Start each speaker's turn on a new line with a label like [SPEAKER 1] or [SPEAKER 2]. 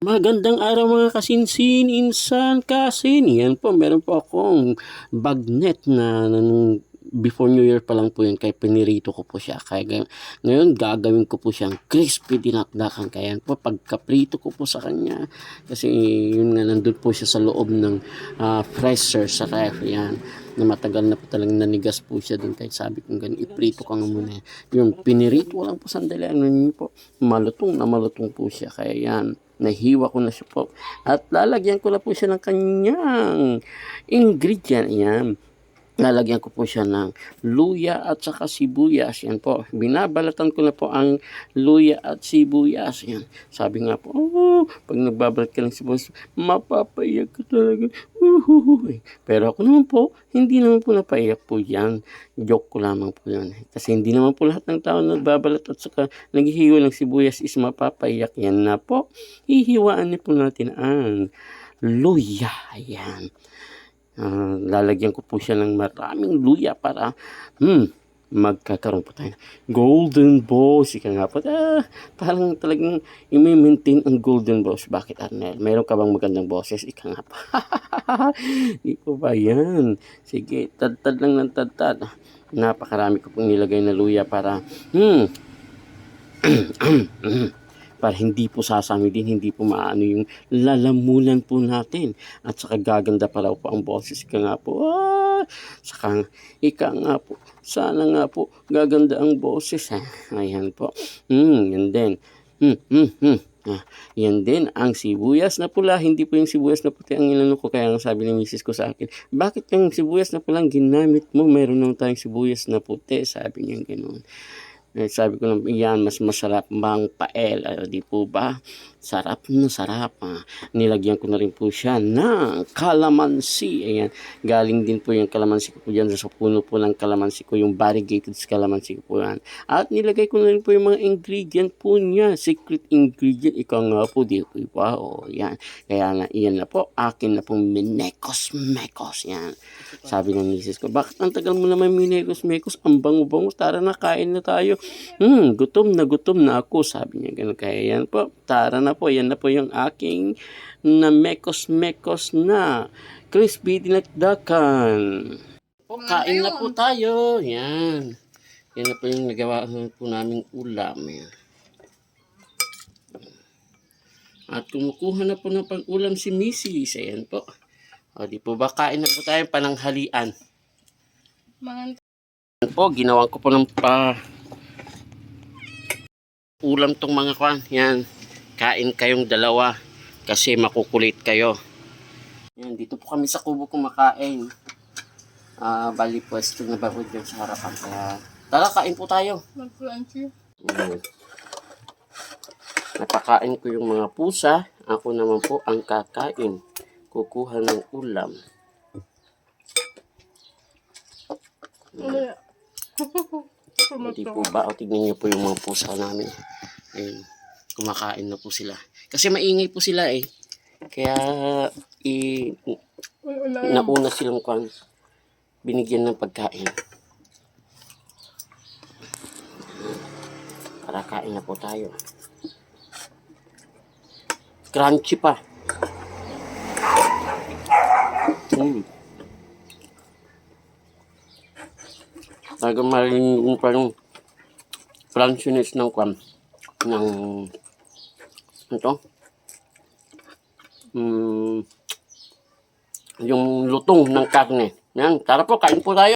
[SPEAKER 1] Magandang araw mga kasinsin, insan, kasin. Yan po, meron po akong bagnet na before New Year pa lang po yun, kaya pinirito ko po siya. Kaya ngayon gagawin ko po siyang crispy dinakdakan. Kaya yan po, pagkaprito ko po sa kanya, kasi yun nga, nandun po siya sa loob ng freezer sa ref. Yan, na matagal na po talagang nanigas po siya dun. Kaya sabi ko ganun, iprito ko nga muna. Yung pinirito lang po sandali, ano yun po, malutong po siya. Kaya yan, nahiwa ko na siya po. At lalagyan ko na po siya ng kanyang ingredient. Yan. Lalagyan ko po siya ng luya at saka sibuyas. Yan po. Binabalatan ko na po ang luya at sibuyas. Yan. Sabi nga po, pag nagbabalat ka ng sibuyas, mapapaiyak ka talaga. Pero ako naman po, hindi naman po napaiyak po yan. Joke ko lamang po yan. Kasi hindi naman po lahat ng tao nagbabalat at saka naghihiwa ng sibuyas is mapapaiyak. Yan na po. Hihiwaan niyo po natin ang luya. Ayan. Lalagyan ko po siya ng maraming luya para magkakaroon po tayo golden balls. Ika nga po, parang talagang i-maintain ang golden balls. Bakit, Arnel? Meron ka bang magandang boses? Ika nga po. Di po ba yan? Sige, tad-tad lang ng tad-tad. Napakarami ko pong nilagay na luya para para hindi po sasami din, hindi po maano yung lalamunan po natin. At saka gaganda pa raw po ang boses. Ika nga po, saka ika nga po, sana nga po gaganda ang boses. Ayan po. Yan din. Yan din ang sibuyas na pula. Hindi po yung sibuyas na puti ang inano ko. Kaya ang sabi ng misis ko sa akin, bakit yung sibuyas na pulang ginamit mo? Meron naman tayong sibuyas na puti. Sabi niya ganoon. Sabi ko lang, yan, mas masarap bang pael? Di po ba? Sarap na sarap. Nilagyan ko na rin po siya ng kalamansi. Ayan, galing din po yung kalamansi ko po dyan sa puno po ng kalamansi ko, yung variegated kalamansi ko po yan. At nilagay ko na rin po yung mga ingredient po niya. Secret ingredient, ikaw nga po, di po ba? O, yan. Kaya na, iyan na po, akin na pong minekos-mekos. Yan. Sabi ng misis ko, bakit ang tagal mo naman minekos-mekos? Ang bango-bango, tara na, kain na tayo. Gutom na ako, sabi niya gano'n. Kaya yan po, tara na po, yan na po yung aking na mekos-mekos na crispy dinakdakan. O, kain na po tayo, yan. Yan na po yung nagawa po naming ulam. Yan. At kumukuha na po ng pang-ulam si Mrs. Ayan po. O, di po ba, kain na po tayo pananghalian. Po, ginawan ko po ng ulam tong mga kwan. Yan. Kain kayong dalawa kasi makukulit kayo. Yan, dito po kami sa kubo kumakain. Bali pwesto na bago dyan sa harapan. Kaya, tara, kain po tayo.
[SPEAKER 2] Mag-crunchy.
[SPEAKER 1] Napakain ko yung mga pusa. Ako naman po ang kakain. Kukuha ng ulam. Hindi po ba? O, tignan niyo po yung mga pusa namin. Ayun. Kumakain na po sila. Kasi maingay po sila eh. Kaya nauna silang binigyan ng pagkain. Para kain na po tayo. Crunchy pa. Talagang marinig mo pa yung crunchiness ng ito. Yung lutong ng karne. Yan, tara po, kain po tayo.